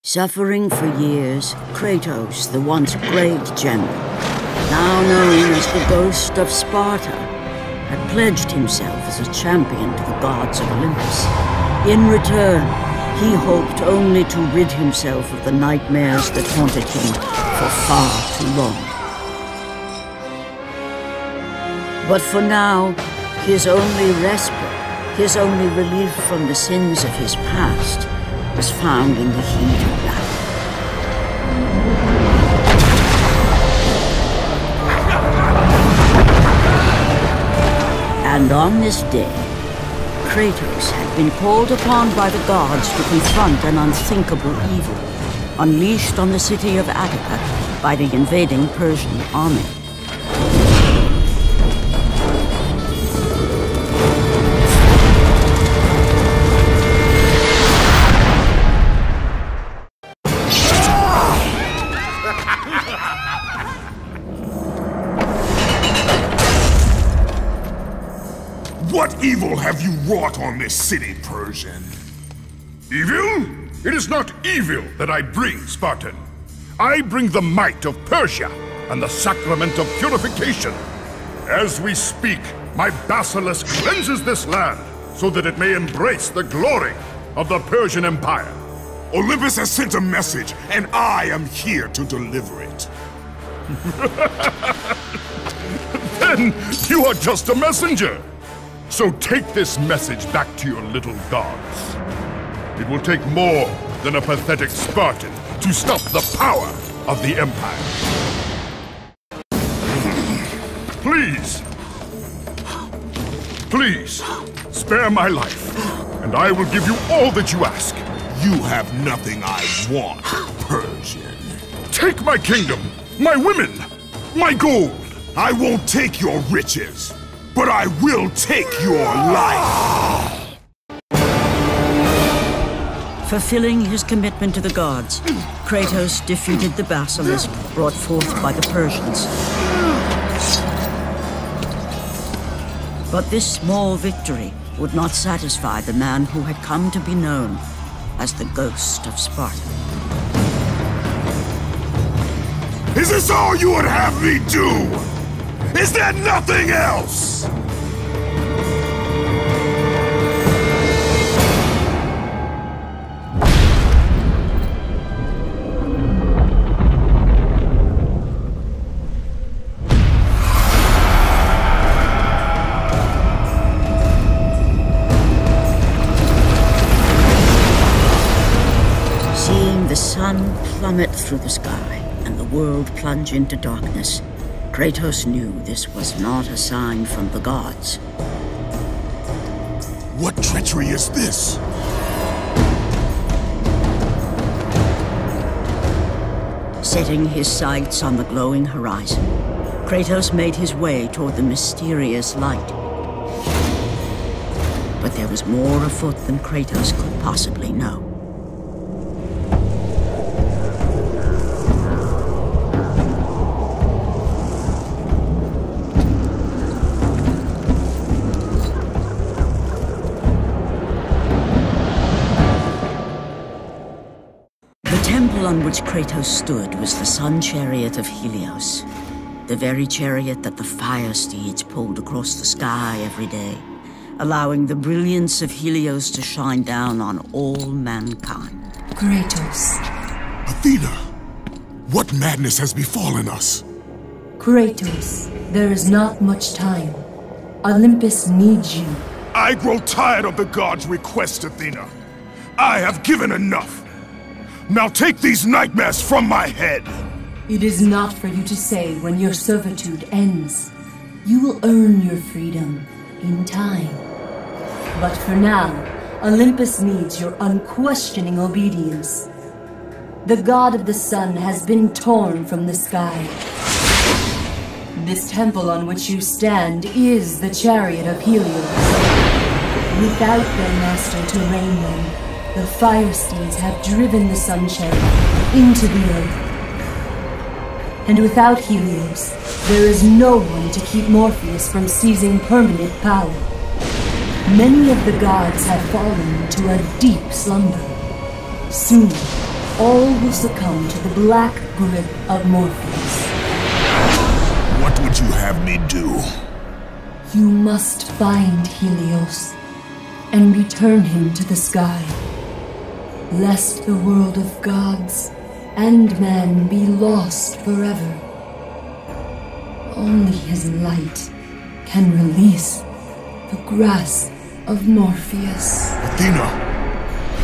Suffering for years, Kratos, the once great general, now known as the Ghost of Sparta, had pledged himself as a champion to the gods of Olympus. In return, he hoped only to rid himself of the nightmares that haunted him for far too long. But for now, his only respite, his only relief from the sins of his past, was found in the heat of battle. And on this day, Kratos had been called upon by the gods to confront an unthinkable evil, unleashed on the city of Attica by the invading Persian army. What evil have you wrought on this city, Persian? Evil? It is not evil that I bring, Spartan. I bring the might of Persia and the sacrament of purification. As we speak, my basilisk cleanses this land so that it may embrace the glory of the Persian Empire. Olympus has sent a message, and I am here to deliver it. Then you are just a messenger. So take this message back to your little gods. It will take more than a pathetic Spartan to stop the power of the Empire. Please, please, spare my life, and I will give you all that you ask. You have nothing I want, Persian. Take my kingdom, my women, my gold. I won't take your riches, but I will take your life! Fulfilling his commitment to the gods, Kratos defeated the basilisk brought forth by the Persians. But this small victory would not satisfy the man who had come to be known as the Ghost of Sparta. Is this all you would have me do? Is there nothing else? Seeing the sun plummet through the sky and the world plunge into darkness, Kratos knew this was not a sign from the gods. What treachery is this? Setting his sights on the glowing horizon, Kratos made his way toward the mysterious light. But there was more afoot than Kratos could possibly know. The temple on which Kratos stood was the sun chariot of Helios, the very chariot that the fire steeds pulled across the sky every day, allowing the brilliance of Helios to shine down on all mankind. Kratos. Athena, what madness has befallen us? Kratos, there is not much time. Olympus needs you. I grow tired of the gods' requests, Athena. I have given enough. Now take these nightmares from my head! It is not for you to say when your servitude ends. You will earn your freedom in time. But for now, Olympus needs your unquestioning obedience. The god of the sun has been torn from the sky. This temple on which you stand is the chariot of Helios. Without their master to reign them, the fire steeds have driven the sun chariot into the earth. And without Helios, there is no one to keep Morpheus from seizing permanent power. Many of the gods have fallen to a deep slumber. Soon, all will succumb to the black grip of Morpheus. What would you have me do? You must find Helios and return him to the sky, lest the world of gods and man be lost forever. Only his light can release the grasp of Morpheus. Athena!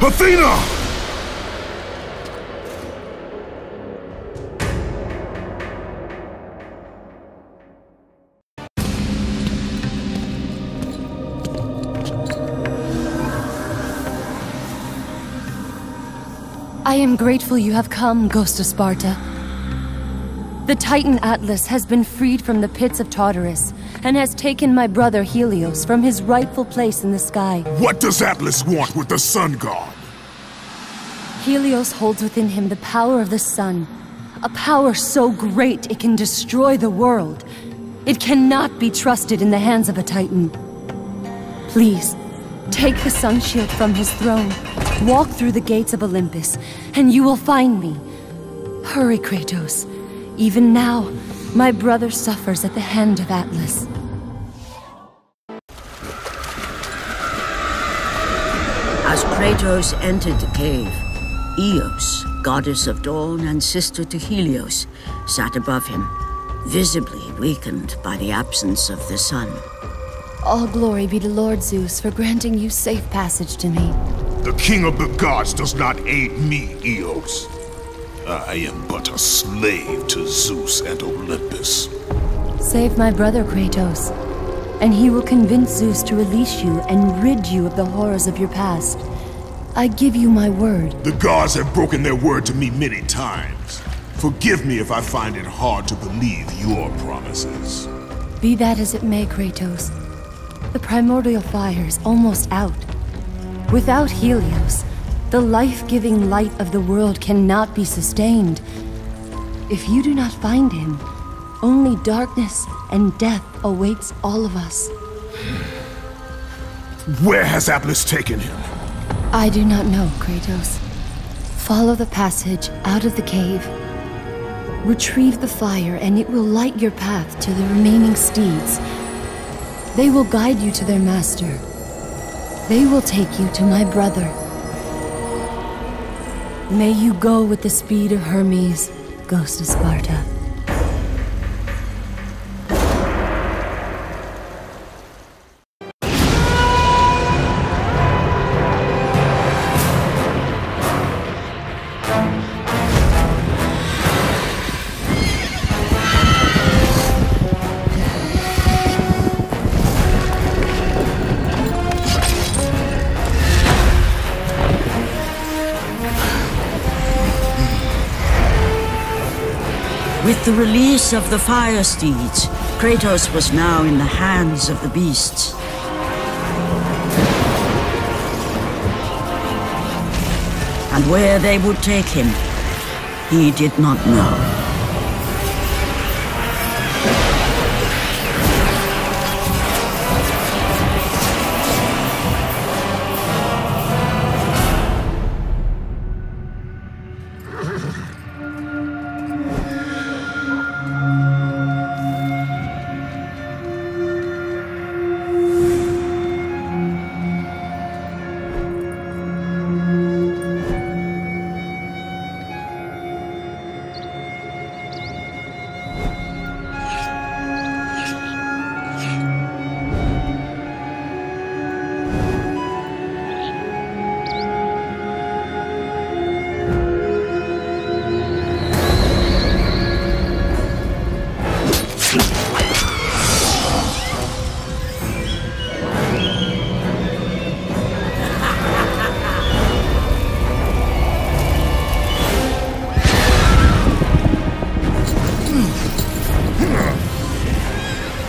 Athena! I am grateful you have come, Ghost of Sparta. The Titan Atlas has been freed from the pits of Tartarus, and has taken my brother Helios from his rightful place in the sky. What does Atlas want with the Sun God? Helios holds within him the power of the sun, a power so great it can destroy the world. It cannot be trusted in the hands of a Titan. Please, take the sun shield from his throne, walk through the gates of Olympus, and you will find me. Hurry, Kratos. Even now, my brother suffers at the hand of Atlas. As Kratos entered the cave, Eos, goddess of dawn and sister to Helios, sat above him, visibly weakened by the absence of the sun. All glory be to Lord Zeus for granting you safe passage to me. The king of the gods does not aid me, Eos. I am but a slave to Zeus and Olympus. Save my brother, Kratos, and he will convince Zeus to release you and rid you of the horrors of your past. I give you my word. The gods have broken their word to me many times. Forgive me if I find it hard to believe your promises. Be that as it may, Kratos. The primordial fire is almost out. Without Helios, the life-giving light of the world cannot be sustained. If you do not find him, only darkness and death awaits all of us. Where has Atlas taken him? I do not know, Kratos. Follow the passage out of the cave. Retrieve the fire and it will light your path to the remaining steeds. They will guide you to their master. They will take you to my brother. May you go with the speed of Hermes, Ghost of Sparta. With the release of the fire steeds, Kratos was now in the hands of the beasts. And where they would take him, he did not know.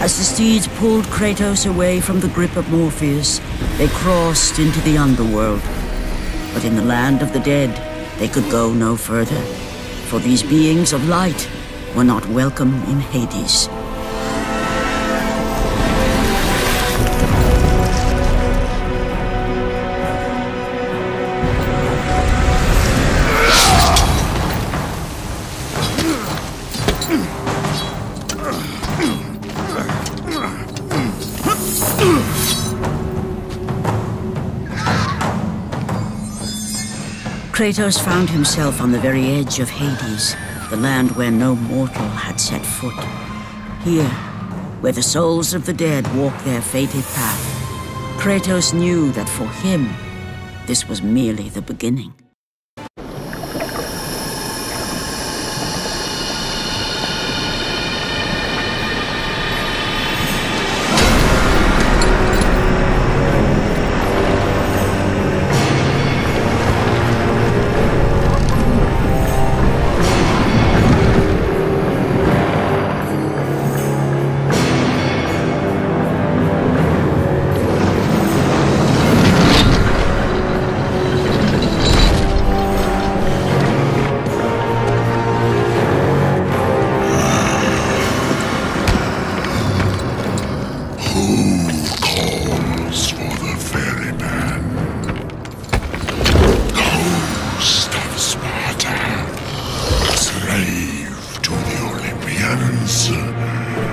As the steeds pulled Kratos away from the grip of Morpheus, they crossed into the underworld. But in the land of the dead, they could go no further, for these beings of light were not welcome in Hades. Kratos found himself on the very edge of Hades, the land where no mortal had set foot. Here, where the souls of the dead walk their fated path, Kratos knew that for him, this was merely the beginning.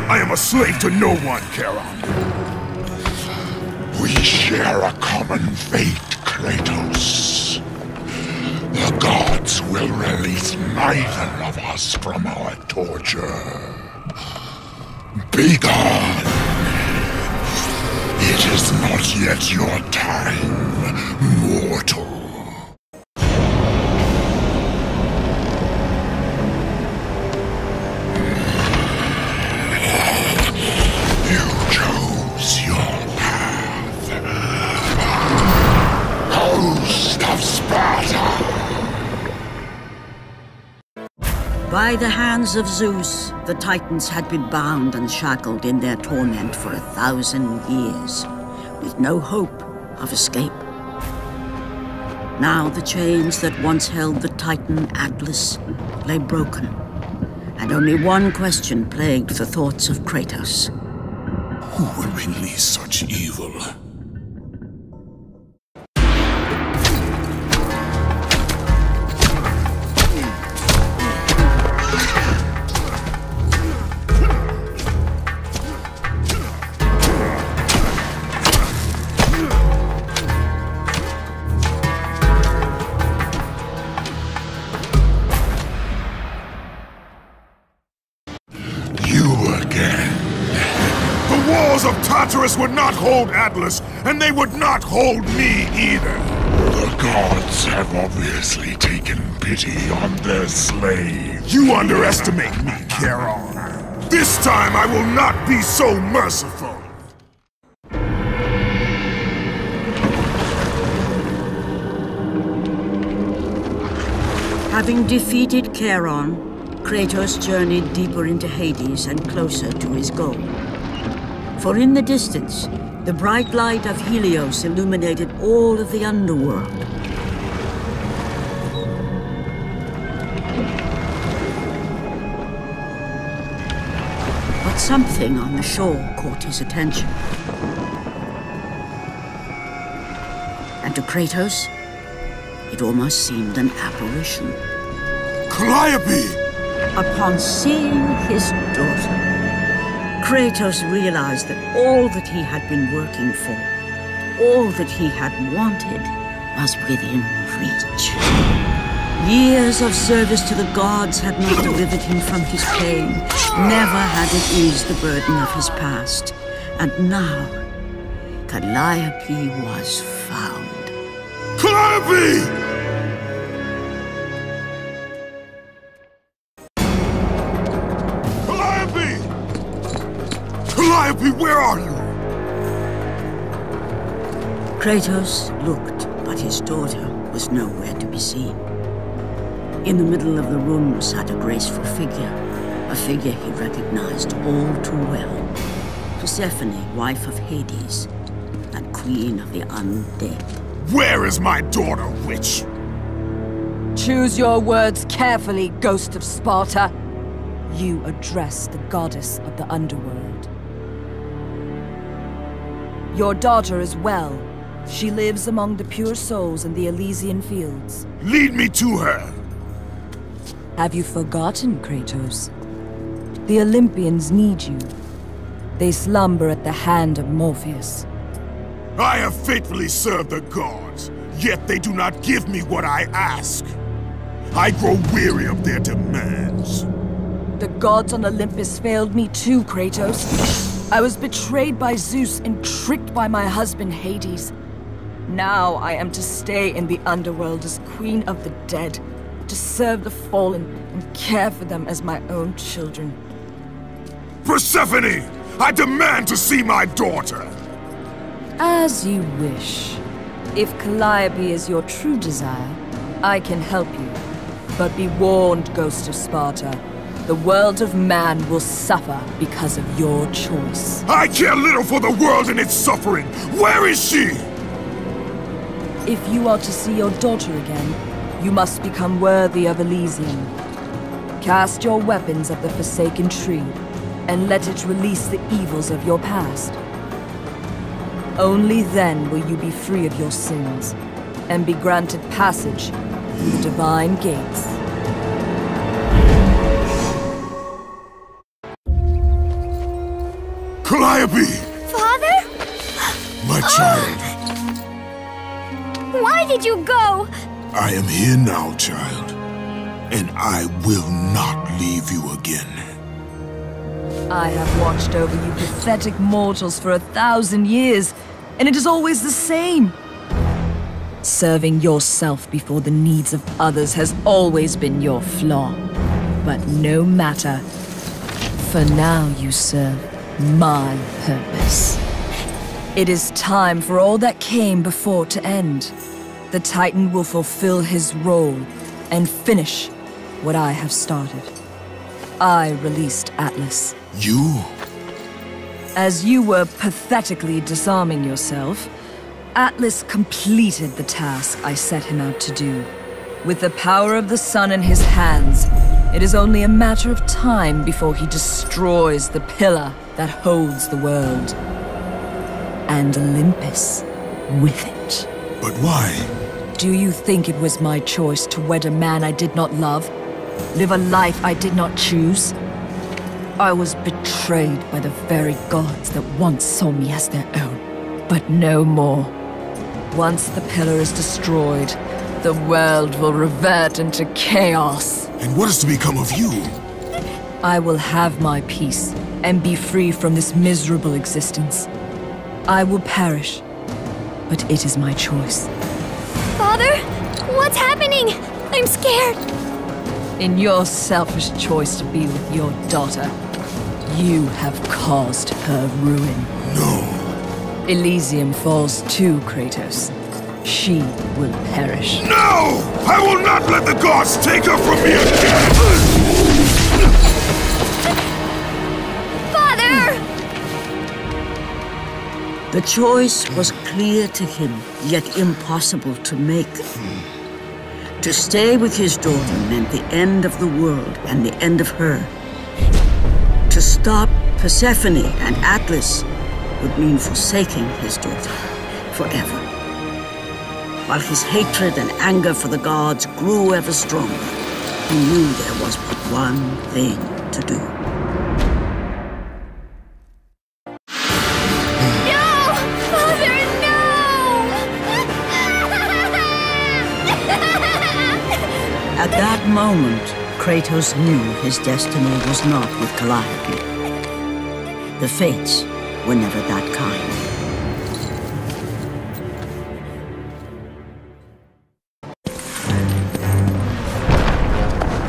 I am a slave to no one, Charon. We share a common fate, Kratos. The gods will release neither of us from our torture. Be gone! It is not yet your time, mortal. By the hands of Zeus, the Titans had been bound and shackled in their torment for 1,000 years, with no hope of escape. Now the chains that once held the Titan Atlas lay broken, and only one question plagued the thoughts of Kratos. Who will release such evil? The walls of Tartarus would not hold Atlas, and they would not hold me either. The gods have obviously taken pity on their slaves. You underestimate me, Charon. This time I will not be so merciful. Having defeated Charon, Kratos journeyed deeper into Hades and closer to his goal. For in the distance, the bright light of Helios illuminated all of the underworld. But something on the shore caught his attention. And to Kratos, it almost seemed an apparition. Calliope! Upon seeing his daughter, Kratos realized that all that he had been working for, all that he had wanted, was within reach. Years of service to the gods had not delivered him from his pain, never had it eased the burden of his past. And now, Calliope was found. Calliope! Calliope, where are you? Kratos looked, but his daughter was nowhere to be seen. In the middle of the room sat a graceful figure, a figure he recognized all too well. Persephone, wife of Hades, and queen of the undead. Where is my daughter, witch? Choose your words carefully, Ghost of Sparta. You address the goddess of the underworld. Your daughter is well. She lives among the pure souls in the Elysian fields. Lead me to her! Have you forgotten, Kratos? The Olympians need you. They slumber at the hand of Morpheus. I have faithfully served the gods. Yet they do not give me what I ask. I grow weary of their demands. The gods on Olympus failed me too, Kratos. I was betrayed by Zeus and tricked by my husband Hades. Now I am to stay in the underworld as Queen of the Dead, to serve the fallen and care for them as my own children. Persephone! I demand to see my daughter! As you wish. If Calliope is your true desire, I can help you. But be warned, Ghost of Sparta. The world of man will suffer because of your choice. I care little for the world and its suffering! Where is she? If you are to see your daughter again, you must become worthy of Elysium. Cast your weapons at the Forsaken Tree, and let it release the evils of your past. Only then will you be free of your sins, and be granted passage through the divine gates. Calliope! Father? My child. Why did you go? I am here now, child. And I will not leave you again. I have watched over you pathetic mortals for 1,000 years, and it is always the same. Serving yourself before the needs of others has always been your flaw. But no matter. For now you serve my purpose. It is time for all that came before to end. The Titan will fulfill his role and finish what I have started. I released Atlas. You? As you were pathetically disarming yourself, Atlas completed the task I set him out to do. With the power of the sun in his hands, it is only a matter of time before he destroys the pillar that holds the world. And Olympus with it. But why? Do you think it was my choice to wed a man I did not love? Live a life I did not choose? I was betrayed by the very gods that once saw me as their own, but no more. Once the pillar is destroyed, the world will revert into chaos. And what is to become of you? I will have my peace and be free from this miserable existence. I will perish, but it is my choice. Father? What's happening? I'm scared. In your selfish choice to be with your daughter, you have caused her ruin. No. Elysium falls too, Kratos. She will perish. No! I will not let the gods take her from me again! Father! The choice was clear to him, yet impossible to make. To stay with his daughter meant the end of the world and the end of her. To stop Persephone and Atlas would mean forsaking his daughter forever. While his hatred and anger for the gods grew ever stronger, he knew there was but one thing to do. No! Father, no! At that moment, Kratos knew his destiny was not with Calliope. The fates were never that kind.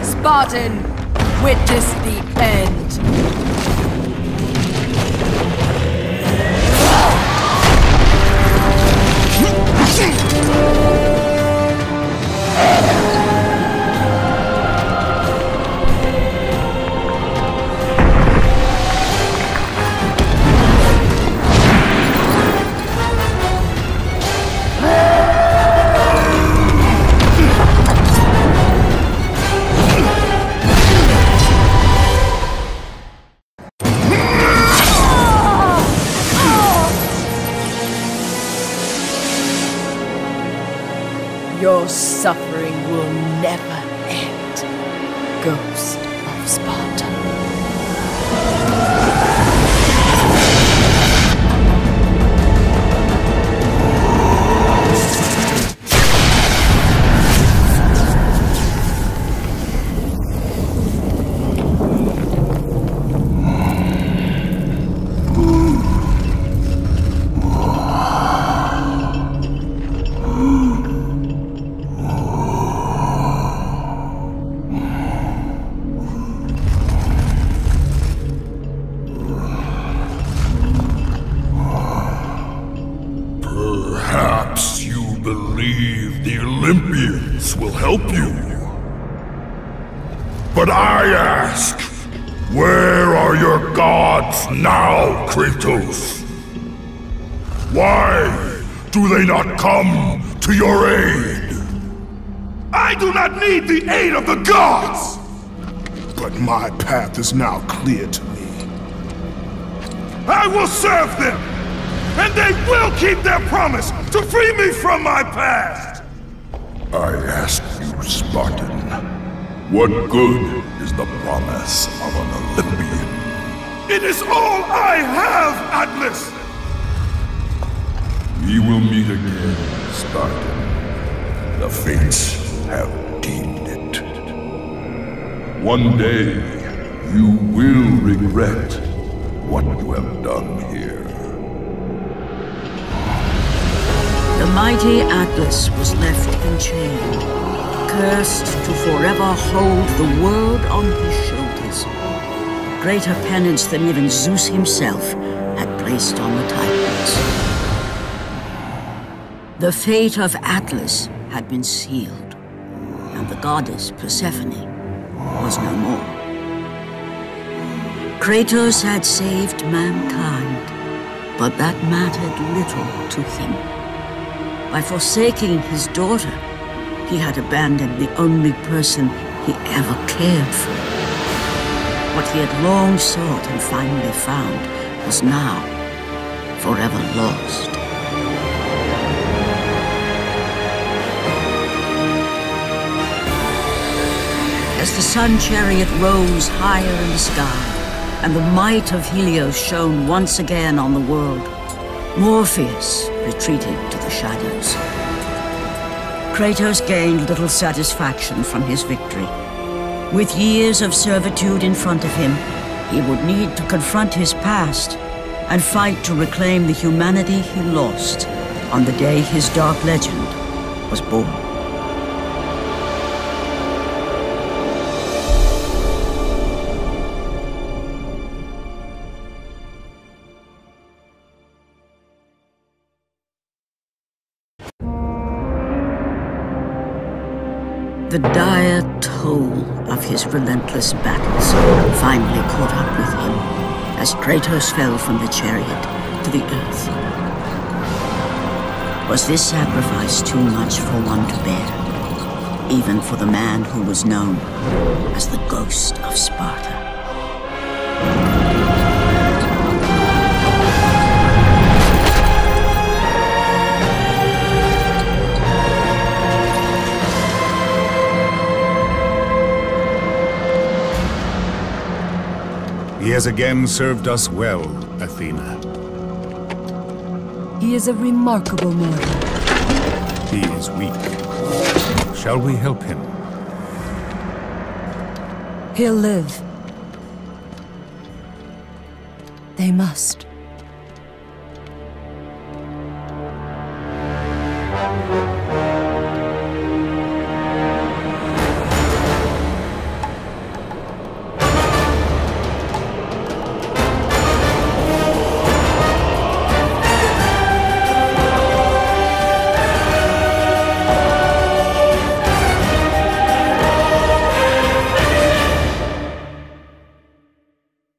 Spartan, witness the end. Your suffering will never end, Ghost of Sparta. will help you. But I ask, where are your gods now, Kratos? Why do they not come to your aid? I do not need the aid of the gods! But my path is now clear to me. I will serve them! And they will keep their promise to free me from my past! I ask you, Spartan, what good is the promise of an Olympian? It is all I have, Atlas! We will meet again, Spartan. The fates have deemed it. One day, you will regret what you have done here. The mighty Atlas was left enchained, cursed to forever hold the world on his shoulders. Greater penance than even Zeus himself had placed on the Titans. The fate of Atlas had been sealed, and the goddess Persephone was no more. Kratos had saved mankind, but that mattered little to him. By forsaking his daughter, he had abandoned the only person he ever cared for. What he had long sought and finally found was now forever lost. As the sun chariot rose higher in the sky, and the might of Helios shone once again on the world, Morpheus retreated to the shadows. Kratos gained little satisfaction from his victory. With years of servitude in front of him, he would need to confront his past and fight to reclaim the humanity he lost on the day his dark legend was born. The dire toll of his relentless battles finally caught up with him as Kratos fell from the chariot to the earth. Was this sacrifice too much for one to bear, even for the man who was known as the Ghost of Sparta? He has again served us well, Athena. He is a remarkable mortal. He is weak. Shall we help him? He'll live. They must.